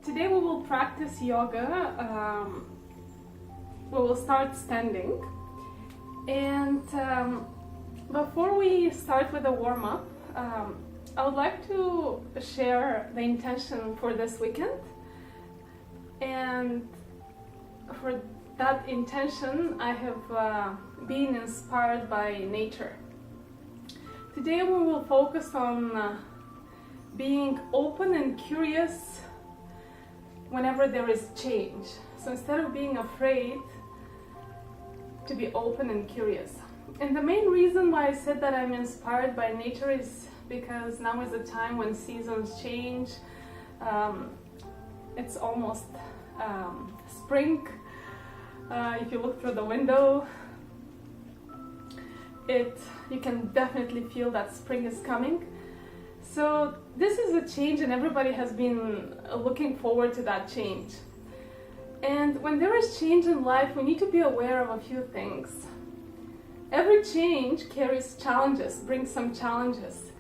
Today we will practice yoga. We will start standing. And before we start with the warm-up, I would like to share the intention for this weekend. And for that intention, I have been inspired by nature. Today we will focus on being open and curious whenever there is change. So instead of being afraid, to be open and curious. And the main reason why I said that I'm inspired by nature is because now is the time when seasons change. It's almost spring. If you look through the window, you can definitely feel that spring is coming. So this is a change, and everybody has been looking forward to that change. And when there is change in life, we need to be aware of a few things. Every change carries challenges, brings some challenges.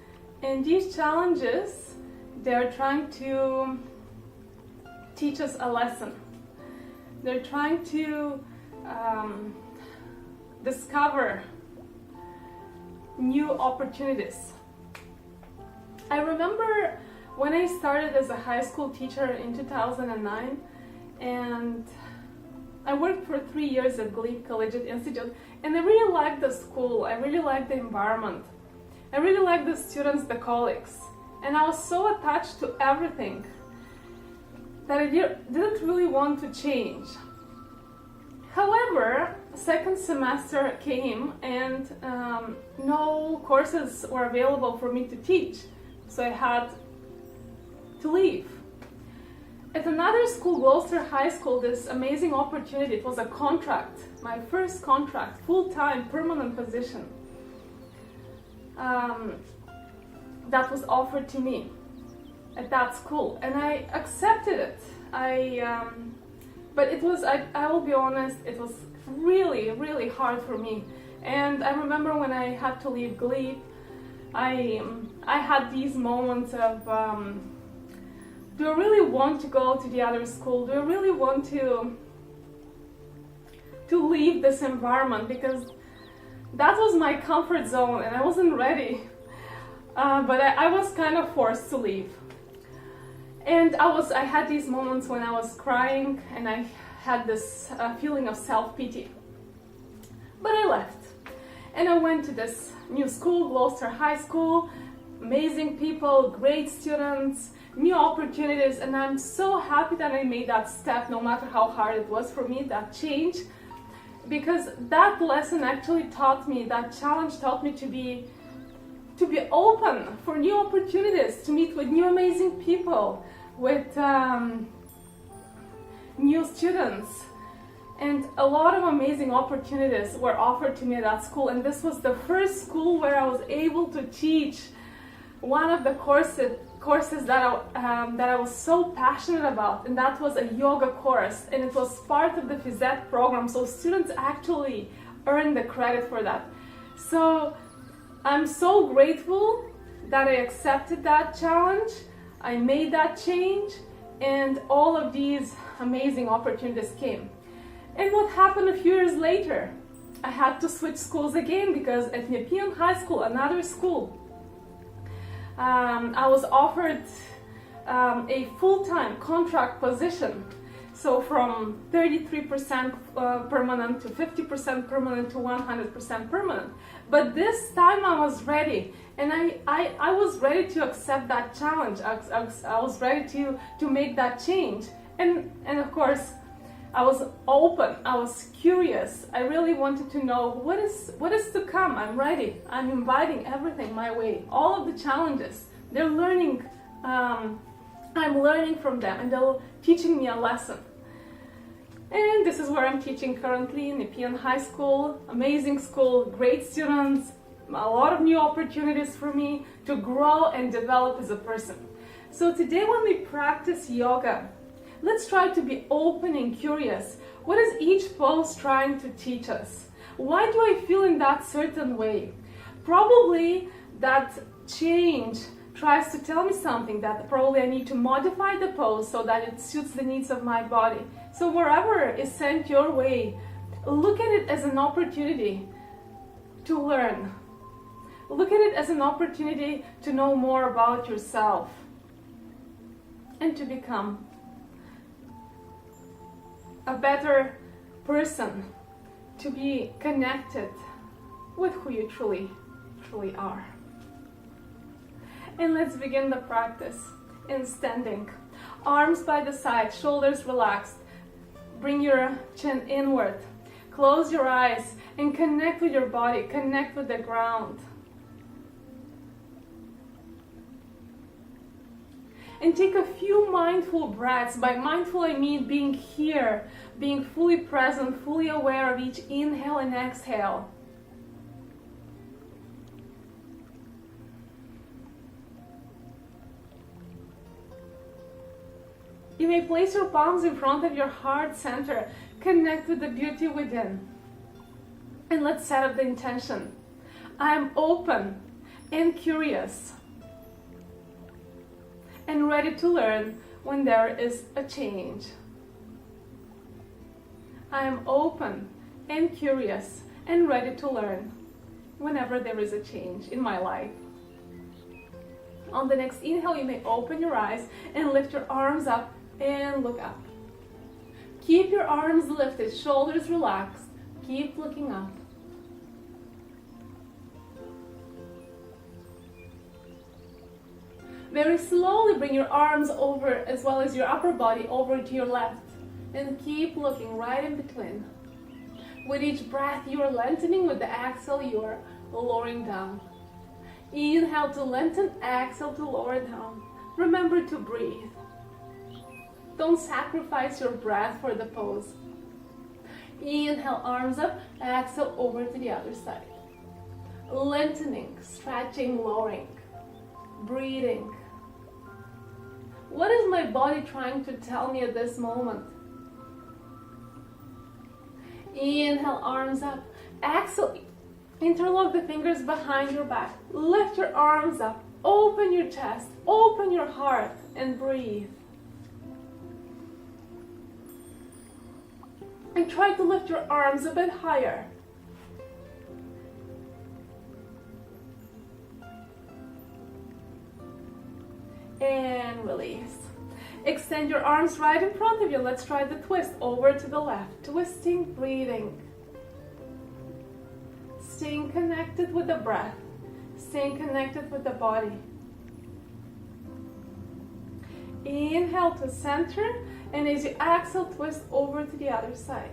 And these challenges, they're trying to teach us a lesson. They're trying to discover new opportunities. I remember when I started as a high school teacher in 2009, and I worked for 3 years at Glebe Collegiate Institute, and I really liked the school, I really liked the environment, I really liked the students, the colleagues, and I was so attached to everything that I didn't really want to change. However, second semester came and no courses were available for me to teach, so I had to leave. At another school, Gloucester High School, this amazing opportunity, it was a contract, my first contract, full-time, permanent position, that was offered to me at that school, and I accepted it. But it was, I will be honest, it was really, really hard for me. And I remember when I had to leave Glebe, I had these moments of, do I really want to go to the other school? Do I really want to leave this environment? Because that was my comfort zone and I wasn't ready. But I was kind of forced to leave. And I had these moments when I was crying and I had this feeling of self-pity. But I left. And I went to this new school, Gloucester High School, amazing people, great students, new opportunities, and I'm so happy that I made that step, no matter how hard it was for me, that change, because that lesson actually taught me, that challenge taught me to be open for new opportunities, to meet with new amazing people, with new students. And a lot of amazing opportunities were offered to me at that school, and this was the first school where I was able to teach one of the courses that I was so passionate about, and that was a yoga course, and it was part of the Phys Ed program, so students actually earned the credit for that. So I'm so grateful that I accepted that challenge, I made that change, and all of these amazing opportunities came. And what happened a few years later? I had to switch schools again, because at Nepean High School, another school, I was offered a full-time contract position. So from 33% permanent to 50% permanent to 100% permanent. But this time I was ready, and I was ready to accept that challenge. I was ready to make that change. And of course, I was open, I was curious. I really wanted to know what is to come. I'm ready. I'm inviting everything my way. All of the challenges, they're learning, I'm learning from them, and they're teaching me a lesson. And this is where I'm teaching currently, in Nepean High School. Amazing school, great students, a lot of new opportunities for me to grow and develop as a person. So today when we practice yoga, let's try to be open and curious. What is each pose trying to teach us? Why do I feel in that certain way? Probably that change tries to tell me something that probably I need to modify the pose so that it suits the needs of my body. So wherever is sent your way, look at it as an opportunity to learn. Look at it as an opportunity to know more about yourself and to become a better person, to be connected with who you truly are. And let's begin the practice in standing. Arms by the side, shoulders relaxed. Bring your chin inward. Close your eyes and connect with your body, connect with the ground. And take a few mindful breaths. By mindful, I mean being here, being fully present, fully aware of each inhale and exhale. You may place your palms in front of your heart center. Connect with the beauty within. And let's set up the intention. I am open and curious and ready to learn when there is a change. I am open and curious and ready to learn whenever there is a change in my life. On the next inhale, you may open your eyes and lift your arms up and look up. Keep your arms lifted, shoulders relaxed. Keep looking up. Very slowly bring your arms over, as well as your upper body, over to your left. And keep looking right in between. With each breath, you are lengthening. With the exhale, you are lowering down. Inhale to lengthen, exhale to lower down. Remember to breathe. Don't sacrifice your breath for the pose. Inhale, arms up, exhale over to the other side. Lengthening, stretching, lowering, breathing. What is my body trying to tell me at this moment? Inhale, arms up, exhale, interlock the fingers behind your back. Lift your arms up, open your chest, open your heart, and breathe. And try to lift your arms a bit higher. And release. Extend your arms right in front of you. Let's try the twist over to the left. Twisting, breathing. Staying connected with the breath. Staying connected with the body. Inhale to center. And as you exhale, twist over to the other side.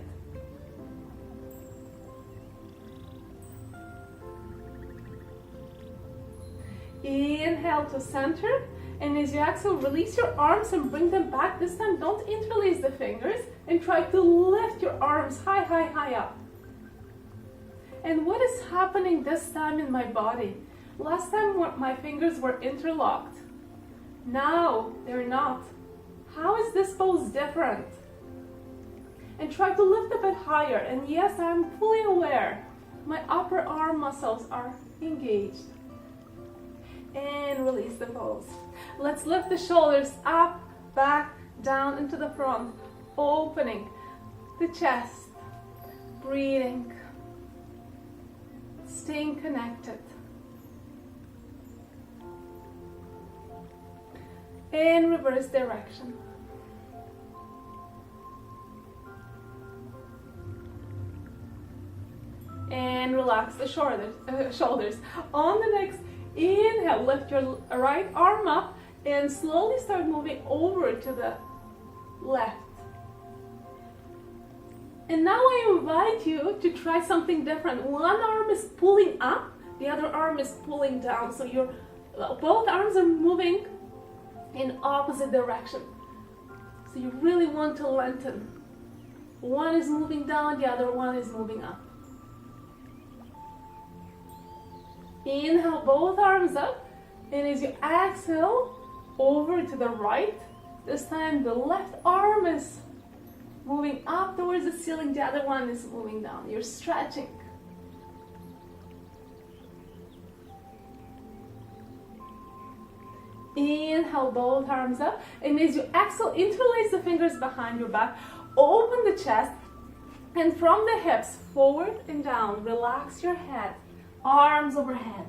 Inhale to center. And as you exhale, release your arms and bring them back. This time, don't interlace the fingers. And try to lift your arms high, high, high up. And what is happening this time in my body? Last time my fingers were interlocked. Now they're not. How is this pose different? And try to lift a bit higher. And yes, I'm fully aware. My upper arm muscles are engaged. And release the pose. Let's lift the shoulders up, back, down into the front. Opening the chest. Breathing. Staying connected. In reverse direction. And relax the shoulders. On the next inhale, lift your right arm up and slowly start moving over to the left. And now I invite you to try something different. One arm is pulling up, the other arm is pulling down. So both arms are moving in opposite direction. So you really want to lengthen. One is moving down, the other one is moving up. Inhale, both arms up, and as you exhale, over to the right. This time the left arm is moving up towards the ceiling, the other one is moving down. You're stretching. Inhale, both arms up. And as you exhale, interlace the fingers behind your back. Open the chest. And from the hips, forward and down, relax your head. Arms overhead.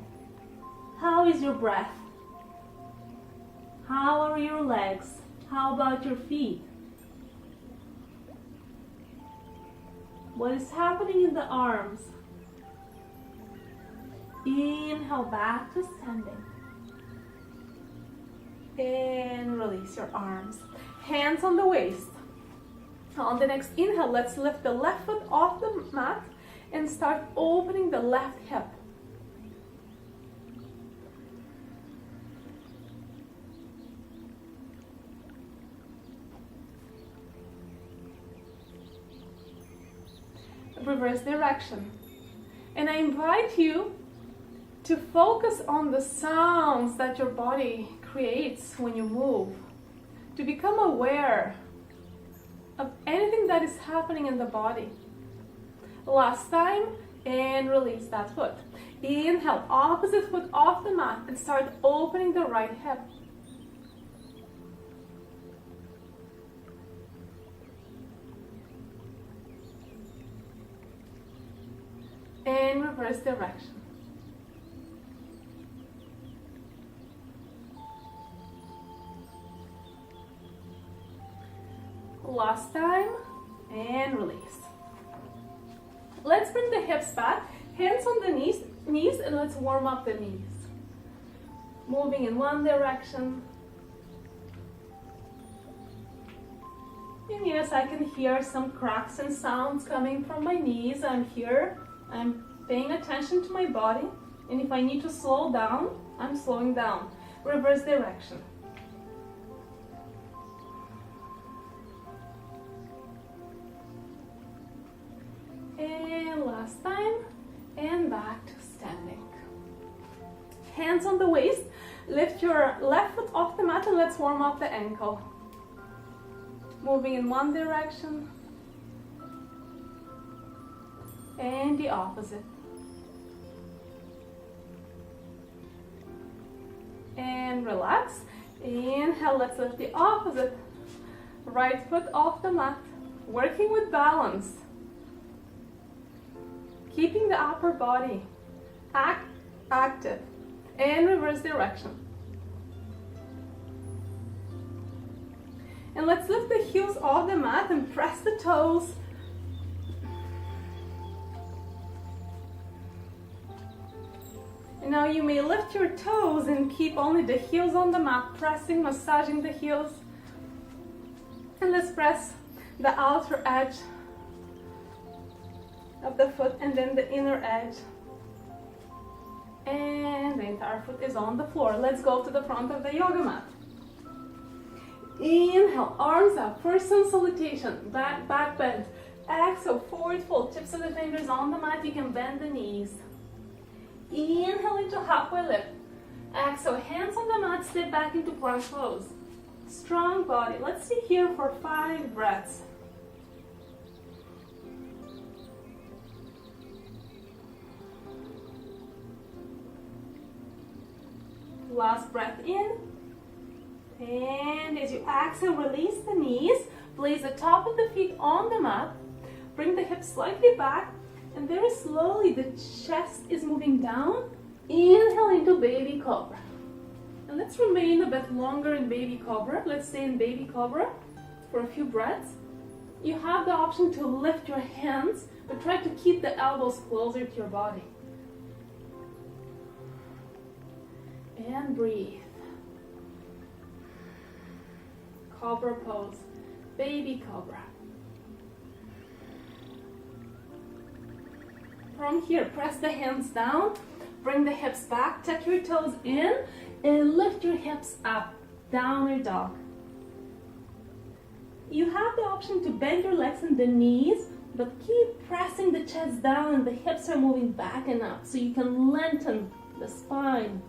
How is your breath? How are your legs? How about your feet? What is happening in the arms? Inhale, back to standing. And release your arms. Hands on the waist. On the next inhale, let's lift the left foot off the mat and start opening the left hip. Reverse direction. And I invite you to focus on the sounds that your body creates when you move. To become aware of anything that is happening in the body. Last time, and release that foot. Inhale, opposite foot off the mat and start opening the right hip. And reverse direction. Last time, and release. Let's bring the hips back, hands on the knees, and let's warm up the knees. Moving in one direction. And yes, I can hear some cracks and sounds coming from my knees. I'm here, I'm paying attention to my body, and if I need to slow down, I'm slowing down. Reverse direction. And last time, and back to standing. Hands on the waist, lift your left foot off the mat and let's warm up the ankle. Moving in one direction, and the opposite. And relax. Inhale, let's lift the opposite. Right foot off the mat, working with balance. Keeping the upper body active. And reverse direction. And let's lift the heels off the mat and press the toes. And now you may lift your toes and keep only the heels on the mat, pressing, massaging the heels. And let's press the outer edge of the foot and then the inner edge. And the entire foot is on the floor. Let's go to the front of the yoga mat. Inhale, arms up, first sun salutation, back bend. Exhale, forward fold, tips of the fingers on the mat, you can bend the knees. Inhale into halfway lift. Exhale, hands on the mat, step back into plank pose. Strong body. Let's stay here for 5 breaths. Last breath in. And as you exhale, release the knees. Place the top of the feet on the mat. Bring the hips slightly back. And very slowly the chest is moving down. Inhale into baby cobra. And let's remain a bit longer in baby cobra. Let's stay in baby cobra for a few breaths. You have the option to lift your hands, but try to keep the elbows closer to your body. And breathe. Cobra pose, baby cobra. From here, press the hands down, bring the hips back, tuck your toes in, and lift your hips up, downward dog. You have the option to bend your legs and the knees, but keep pressing the chest down and the hips are moving back and up so you can lengthen the spine.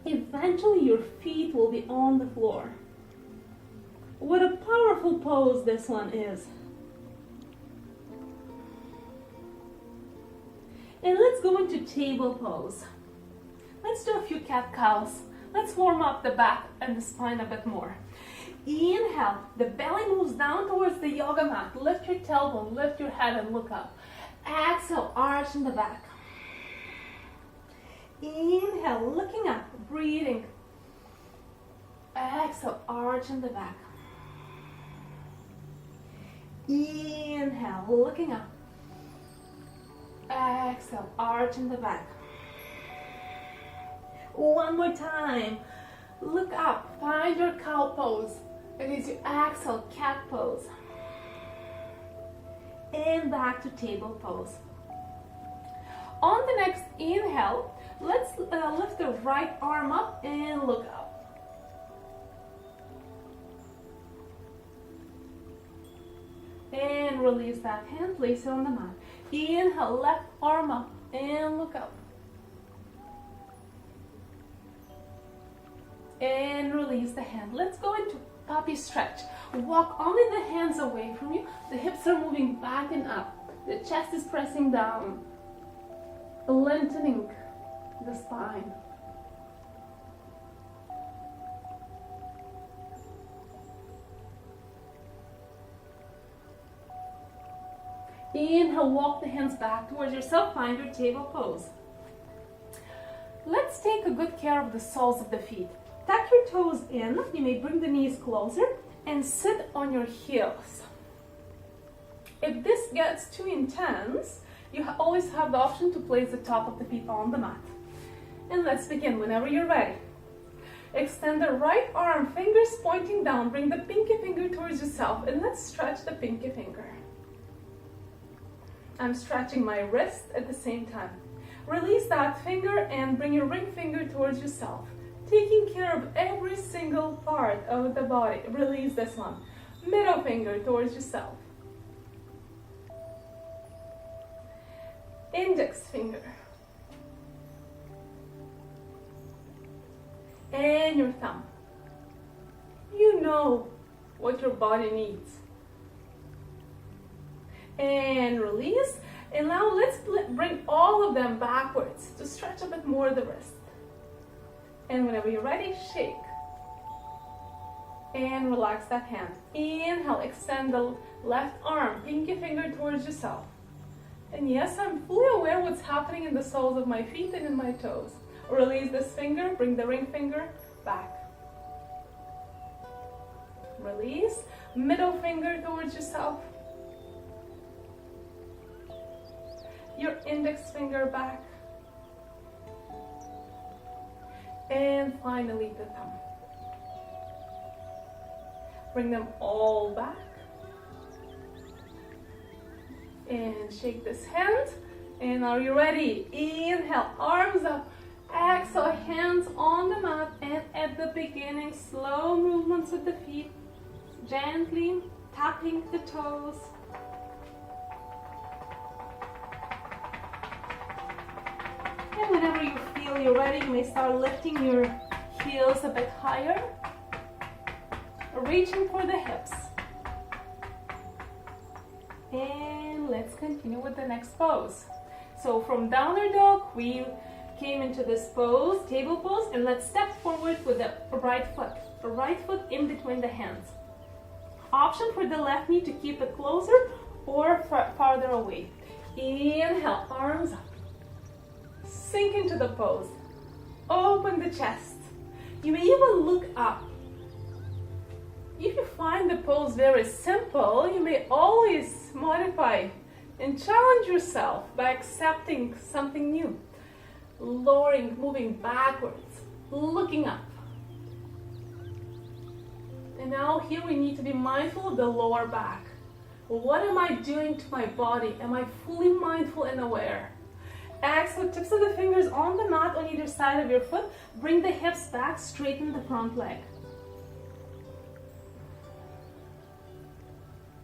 Eventually your feet will be on the floor. What a powerful pose this one is. And let's go into table pose. Let's do a few cat-cows. Let's warm up the back and the spine a bit more. Inhale, the belly moves down towards the yoga mat. Lift your tailbone, lift your head and look up. Exhale, arch in the back. Inhale, looking up, breathing. Exhale, arch in the back. Inhale, looking up. Exhale, arch in the back. One more time. Look up, find your cow pose. And as you exhale, cat pose. And back to table pose. On the next inhale, let's lift the right arm up and look up. And release that hand, place it on the mat. Inhale, left arm up and look up. And release the hand. Let's go into puppy stretch. Walk only the hands away from you. The hips are moving back and up. The chest is pressing down, lengthening the spine. Inhale, walk the hands back towards yourself, find your table pose. Let's take a good care of the soles of the feet. Tuck your toes in, you may bring the knees closer and sit on your heels. If this gets too intense, you always have the option to place the top of the feet on the mat. And let's begin whenever you're ready. Extend the right arm, fingers pointing down, bring the pinky finger towards yourself and let's stretch the pinky finger. I'm stretching my wrist at the same time. Release that finger and bring your ring finger towards yourself. Taking care of every single part of the body. Release this one. Middle finger towards yourself. Index finger. And your thumb. You know what your body needs. And release. And now let's bring all of them backwards to stretch a bit more the wrist. And whenever you're ready, shake. And relax that hand. Inhale, extend the left arm, pinky finger towards yourself. And yes, I'm fully aware what's happening in the soles of my feet and in my toes. Release this finger, bring the ring finger back. Release, middle finger towards yourself. Your index finger back. And finally the thumb. Bring them all back. And shake this hand. And are you ready? Inhale, arms up. Exhale, hands on the mat. And at the beginning, slow movements with the feet. Gently tapping the toes. And whenever you feel you're ready, you may start lifting your heels a bit higher. Reaching for the hips. And let's continue with the next pose. So from downward dog, we came into this pose, table pose, and let's step forward with the right foot. The right foot in between the hands. Option for the left knee to keep it closer or farther away. Inhale, arms up. Sink into the pose. Open the chest. You may even look up. If you find the pose very simple, you may always modify and challenge yourself by accepting something new. Lowering, moving backwards, looking up. And now here we need to be mindful of the lower back. What am I doing to my body? Am I fully mindful and aware? Exhale, tips of the fingers on the mat on either side of your foot. Bring the hips back, straighten the front leg.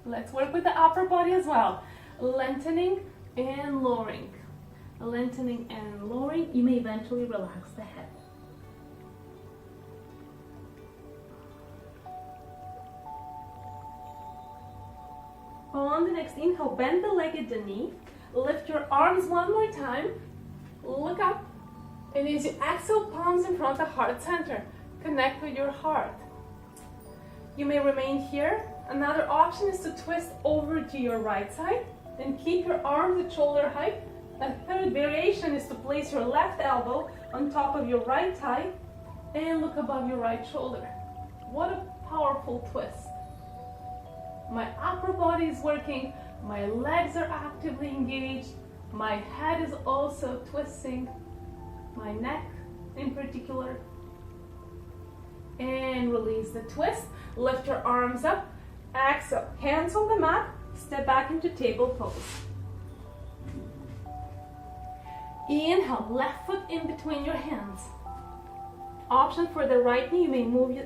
Let's work with the upper body as well. Lengthening and lowering. Lengthening and lowering. You may eventually relax the head. On the next inhale, bend the leg at the knee. Lift your arms one more time. Look up And as you exhale, palms in front of heart center. Connect with your heart. You may remain here. Another option is to twist over to your right side and keep your arms at shoulder height. A third variation is to place your left elbow on top of your right thigh and look above your right shoulder. What a powerful twist. My upper body is working, my legs are actively engaged, my head is also twisting, my neck in particular. And release the twist. Lift your arms up. Exhale. Hands on the mat. Step back into table pose. Inhale. Left foot in between your hands. Option for the right knee. You may move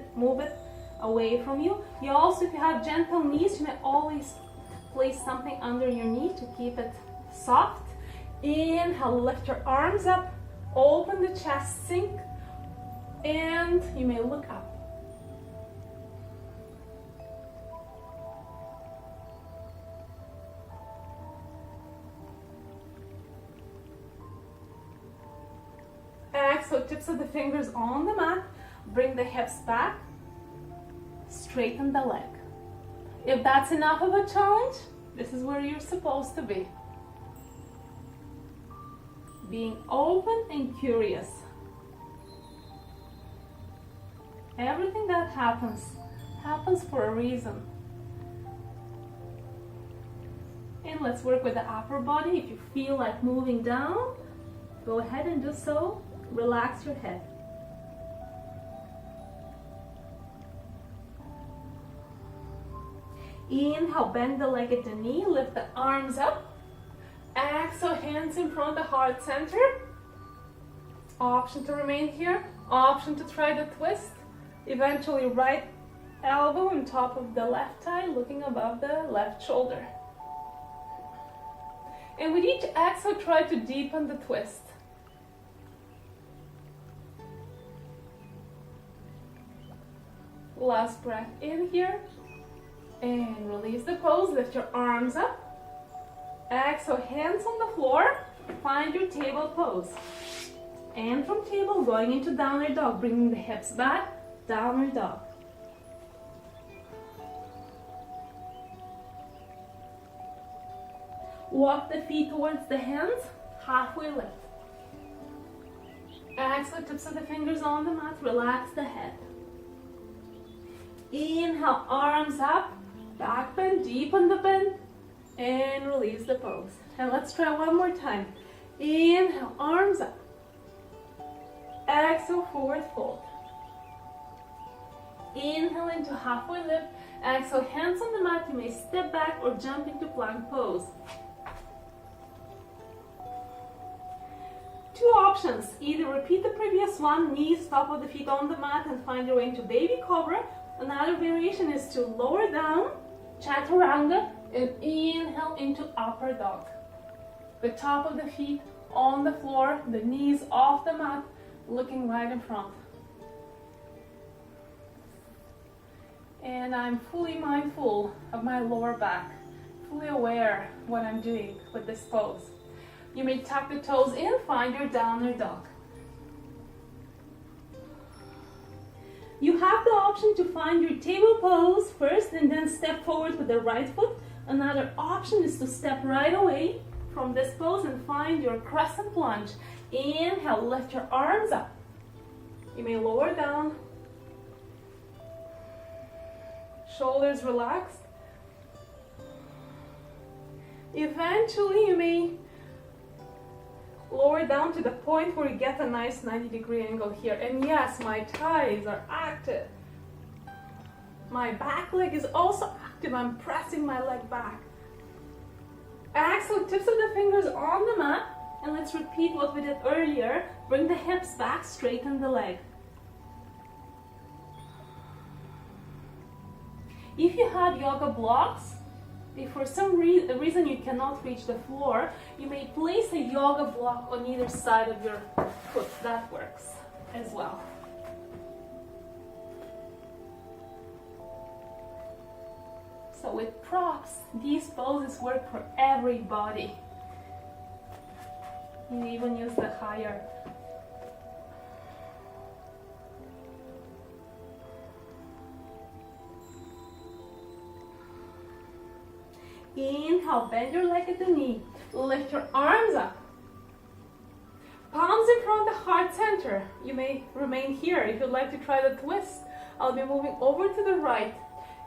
it away from you. You also, if you have gentle knees, you may always place something under your knee to keep it soft. Inhale. Lift your arms up. Open the chest. Sink. And you may look up. Exhale, tips of the fingers on the mat. Bring the hips back. Straighten the leg. If that's enough of a challenge, this is where you're supposed to be. Being open and curious. Everything that happens for a reason. And let's work with the upper body. If you feel like moving down, go ahead and do so. Relax your head. Inhale, bend the leg at the knee, lift the arms up. Exhale, hands in front of heart center. Option to remain here, option to try the twist. Eventually, right elbow on top of the left thigh, looking above the left shoulder. And with each exhale, try to deepen the twist. Last breath in here. And release the pose. Lift your arms up. Exhale, hands on the floor. Find your table pose. And from table, going into downward dog, bringing the hips back. Downward dog. Walk the feet towards the hands, halfway lift. Exhale, tips of the fingers on the mat, relax the head. Inhale, arms up, back bend, deepen the bend, and release the pose. And let's try one more time. Inhale, arms up. Exhale, forward fold. Inhale into halfway lift. Exhale, hands on the mat. You may step back or jump into plank pose. Two options. Either repeat the previous one, knees, top of the feet on the mat, and find your way into baby cobra. Another variation is to lower down, chaturanga, and inhale into upper dog. The top of the feet on the floor, the knees off the mat, looking right in front. And I'm fully mindful of my lower back, fully aware what I'm doing with this pose. You may tuck the toes in, find your downward dog. You have the option to find your table pose first and then step forward with the right foot. Another option is to step right away from this pose and find your crescent lunge. Inhale, lift your arms up. You may lower down. Shoulders relaxed. Eventually, you may lower down to the point where you get a nice 90-degree angle here. And yes, my thighs are active. My back leg is also active. I'm pressing my leg back. Exhale, tips of the fingers on the mat. And let's repeat what we did earlier. Bring the hips back, straighten the leg. If you have yoga blocks, if for some reason you cannot reach the floor, you may place a yoga block on either side of your foot. That works as well. So with props, these poses work for everybody. You even use the higher Inhale, bend your leg at the knee. Lift your arms up. Palms in front of the heart center. You may remain here if you'd like to try the twist. I'll be moving over to the right.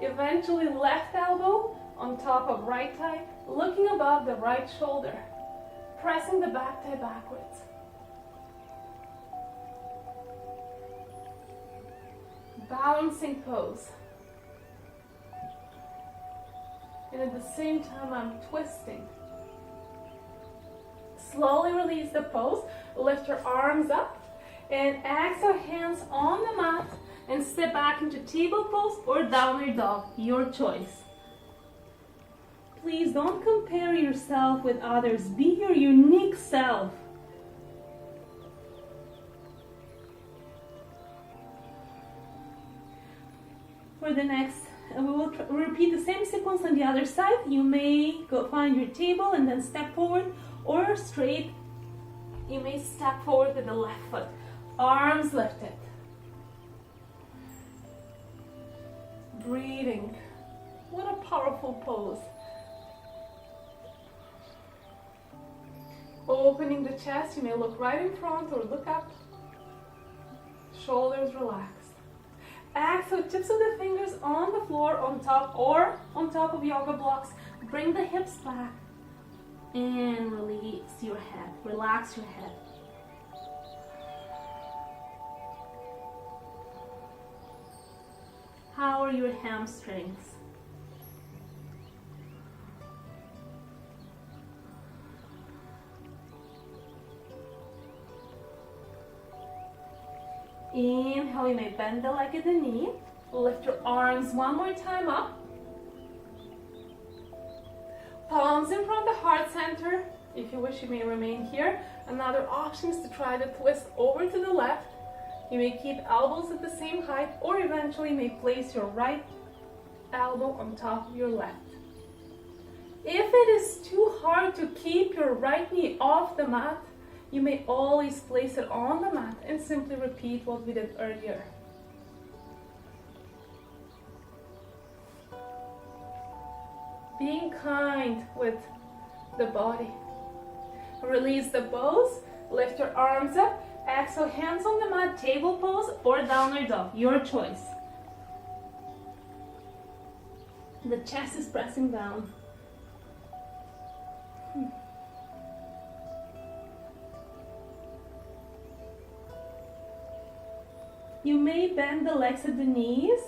Eventually left elbow on top of right thigh, looking above the right shoulder. Pressing the back thigh backwards. Balancing pose. And at the same time, I'm twisting. Slowly release the pose. Lift your arms up. And exhale, hands on the mat. And step back into table pose or downward dog. Your choice. Please don't compare yourself with others. Be your unique self. For the next, we will repeat the same sequence on the other side. You may go find your table and then step forward, or straight, you may step forward with the left foot. Arms lifted. Breathing. What a powerful pose. Opening the chest, you may look right in front or look up. Shoulders relaxed. Exhale, tips of the fingers on the floor, on top or on top of yoga blocks. Bring the hips back and release your head. Relax your head. How are your hamstrings? Inhale, you may bend the leg at the knee. Lift your arms one more time up. Palms in front of the heart center. If you wish, you may remain here. Another option is to try the twist over to the left. You may keep elbows at the same height, or eventually you may place your right elbow on top of your left. If it is too hard to keep your right knee off the mat, you may always place it on the mat and simply repeat what we did earlier. Being kind with the body. Release the pose, lift your arms up, exhale, hands on the mat, table pose or downward dog, your choice. The chest is pressing down. You may bend the legs at the knees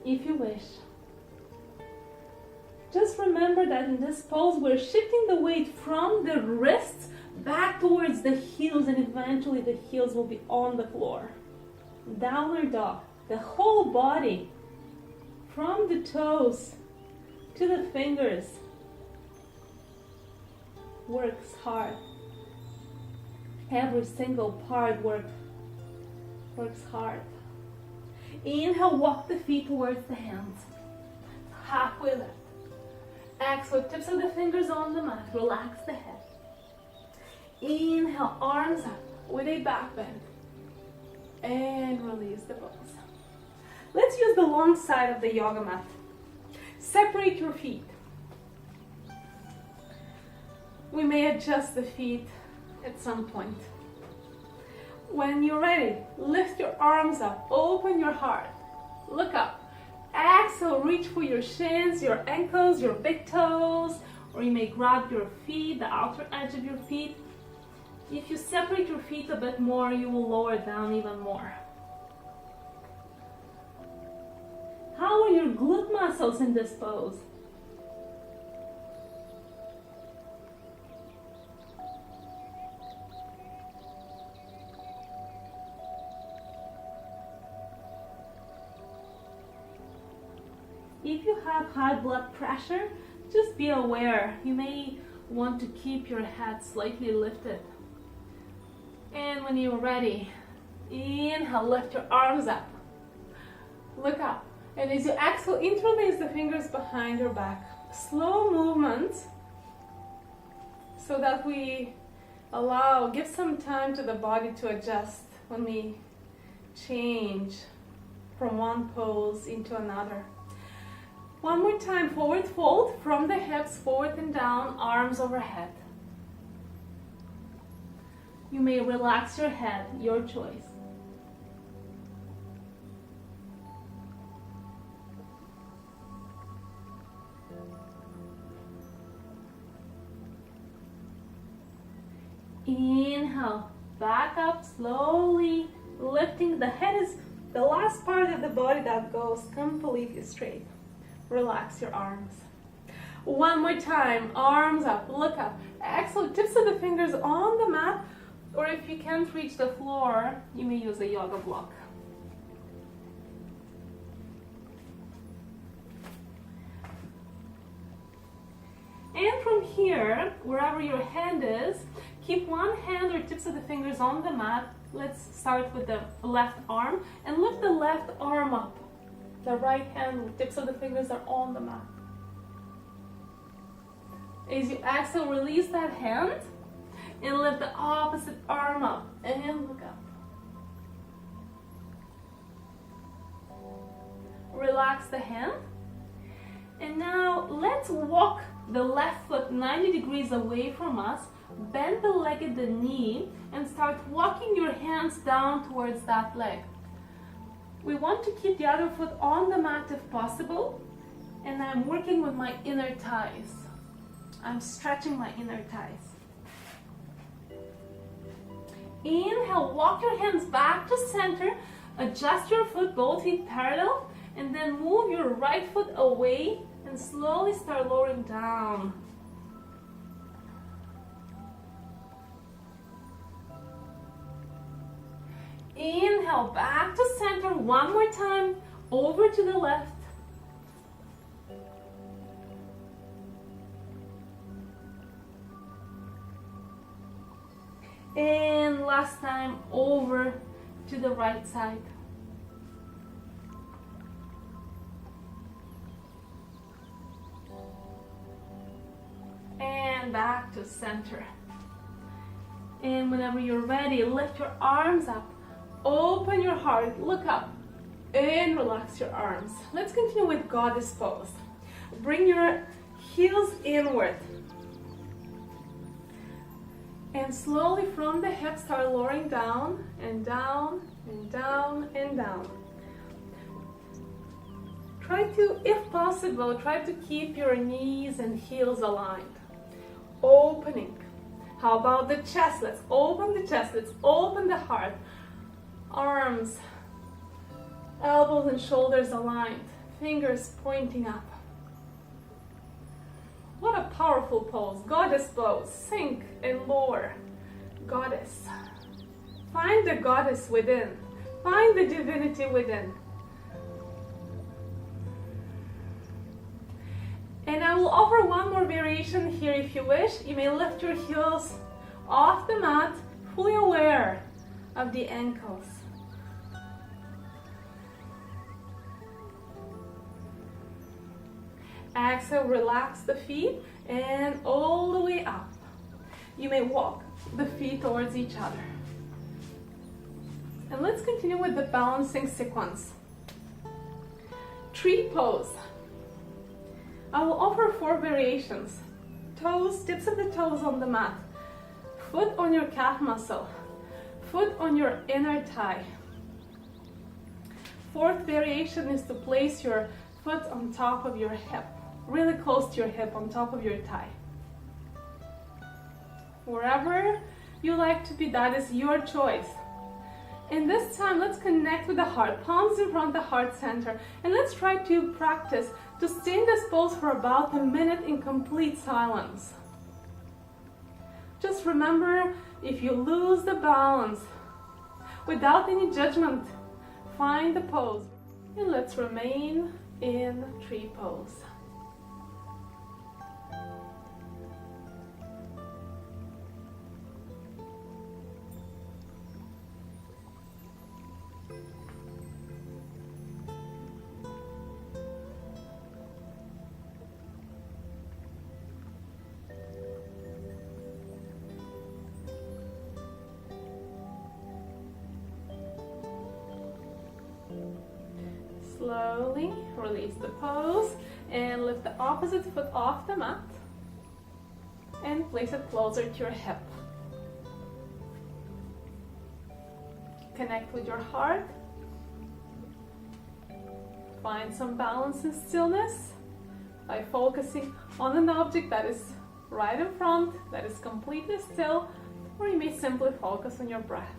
if you wish. Just remember that in this pose we're shifting the weight from the wrists back towards the heels, and eventually the heels will be on the floor. Downward dog. The whole body, from the toes to the fingers, works hard. Every single part works hard. Inhale, walk the feet towards the hands. Halfway lift. Exhale, tips of the fingers on the mat. Relax the head. Inhale, arms up with a back bend. And release the pose. Let's use the long side of the yoga mat. Separate your feet. We may adjust the feet at some point. When you're ready, lift your arms up, open your heart, look up. Exhale, reach for your shins, your ankles, your big toes, or you may grab your feet, the outer edge of your feet. If you separate your feet a bit more, you will lower down even more. How are your glute muscles in this pose? If you have high blood pressure, just be aware. You may want to keep your head slightly lifted. And when you're ready, inhale, lift your arms up. Look up. And as you exhale, interlace the fingers behind your back. Slow movements so that we give some time to the body to adjust when we change from one pose into another. One more time, forward fold from the hips, forward and down, arms overhead. You may relax your head, your choice. Inhale, back up slowly, lifting. The head is the last part of the body that goes completely straight. Relax your arms. One more time, arms up, look up. Exhale, tips of the fingers on the mat, or if you can't reach the floor, you may use a yoga block. And from here, wherever your hand is, keep one hand or tips of the fingers on the mat. Let's start with the left arm and lift the left arm up. The right hand, tips of the fingers are on the mat. As you exhale, release that hand and lift the opposite arm up and look up. Relax the hand. And now let's walk the left foot 90 degrees away from us. Bend the leg at the knee and start walking your hands down towards that leg. We want to keep the other foot on the mat if possible. And I'm working with my inner thighs. I'm stretching my inner thighs. Inhale, walk your hands back to center. Adjust your foot, both feet parallel. And then move your right foot away and slowly start lowering down. Inhale, back to center. One more time. Over to the left. And last time, over to the right side. And back to center. And whenever you're ready, lift your arms up. Open your heart, look up, and relax your arms. Let's continue with goddess pose. Bring your heels inward. And slowly from the hips start lowering down and down and down and down. Try to, if possible, try to keep your knees and heels aligned. Opening. How about the chest? Let's open the chest. Let's open the heart. Arms, elbows and shoulders aligned. Fingers pointing up. What a powerful pose. Goddess pose. Sink and lower. Goddess. Find the goddess within. Find the divinity within. And I will offer one more variation here if you wish. You may lift your heels off the mat, fully aware of the ankles. Exhale, relax the feet and all the way up. You may walk the feet towards each other. And let's continue with the balancing sequence. Tree pose. I will offer 4 variations. Toes, tips of the toes on the mat. Foot on your calf muscle. Foot on your inner thigh. 4th variation is to place your foot on top of your hip. Really close to your hip, on top of your thigh. Wherever you like to be, that is your choice. And this time, let's connect with the heart, palms in front of the heart center. And let's try to practice to stay in this pose for about a minute in complete silence. Just remember, if you lose the balance, without any judgment, find the pose. And let's remain in tree pose. Slowly release the pose And lift the opposite foot off the mat and place it closer to your hip. Connect with your heart. Find some balance and stillness by focusing on an object that is right in front, that is completely still, or you may simply focus on your breath.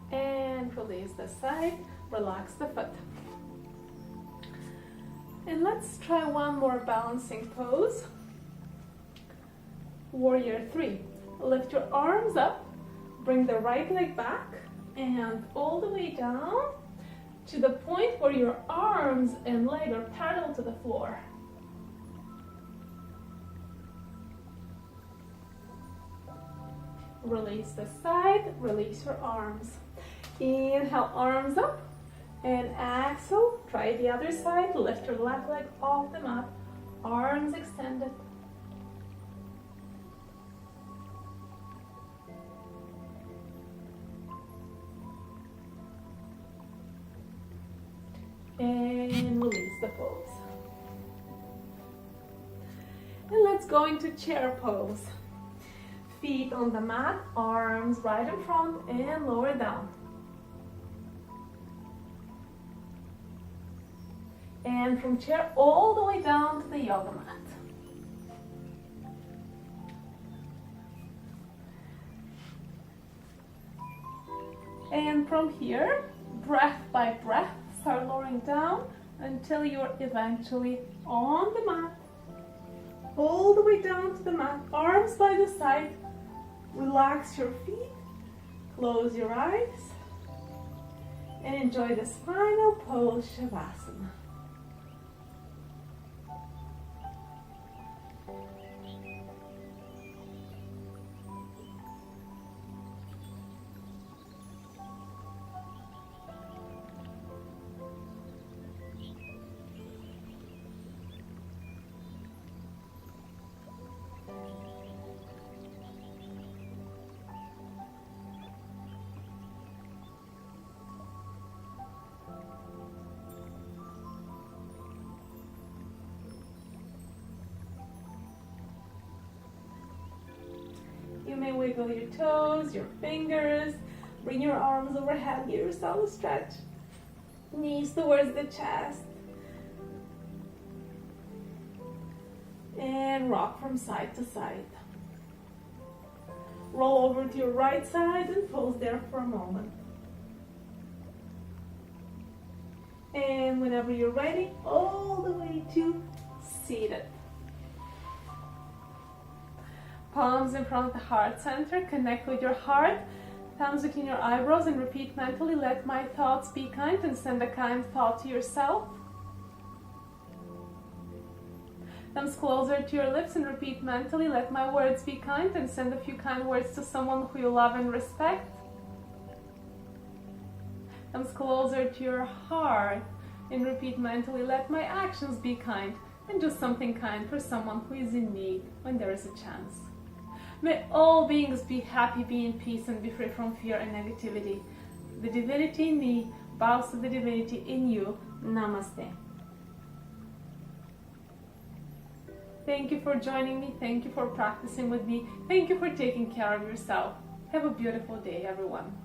And release the side, relax the foot. And let's try one more balancing pose. Warrior 3. Lift your arms up, bring the right leg back, and all the way down to the point where your arms and leg are parallel to the floor. Release the side, release your arms. Inhale, arms up, and exhale, try the other side. Lift your left leg off the mat, arms extended. And release the pose. And let's go into chair pose. Feet on the mat, arms right in front and lower down. And from chair all the way down to the yoga mat. And from here, breath by breath, start lowering down until you're eventually on the mat. All the way down to the mat, arms by the side. Relax your feet, close your eyes, and enjoy this final pose, Shavasana. You may wiggle your toes, your fingers, bring your arms overhead, give yourself a stretch. Knees towards the chest. And rock from side to side. Roll over to your right side and pose there for a moment. And whenever you're ready, all the way to seated. Palms in front of the heart center, connect with your heart, thumbs between your eyebrows, and repeat mentally, let my thoughts be kind, and send a kind thought to yourself. Thumbs closer to your lips and repeat mentally, let my words be kind, and send a few kind words to someone who you love and respect. Thumbs closer to your heart and repeat mentally, let my actions be kind, and do something kind for someone who is in need when there is a chance. May all beings be happy, be in peace, and be free from fear and negativity. The divinity in me bows to the divinity in you. Namaste. Thank you for joining me. Thank you for practicing with me. Thank you for taking care of yourself. Have a beautiful day, everyone.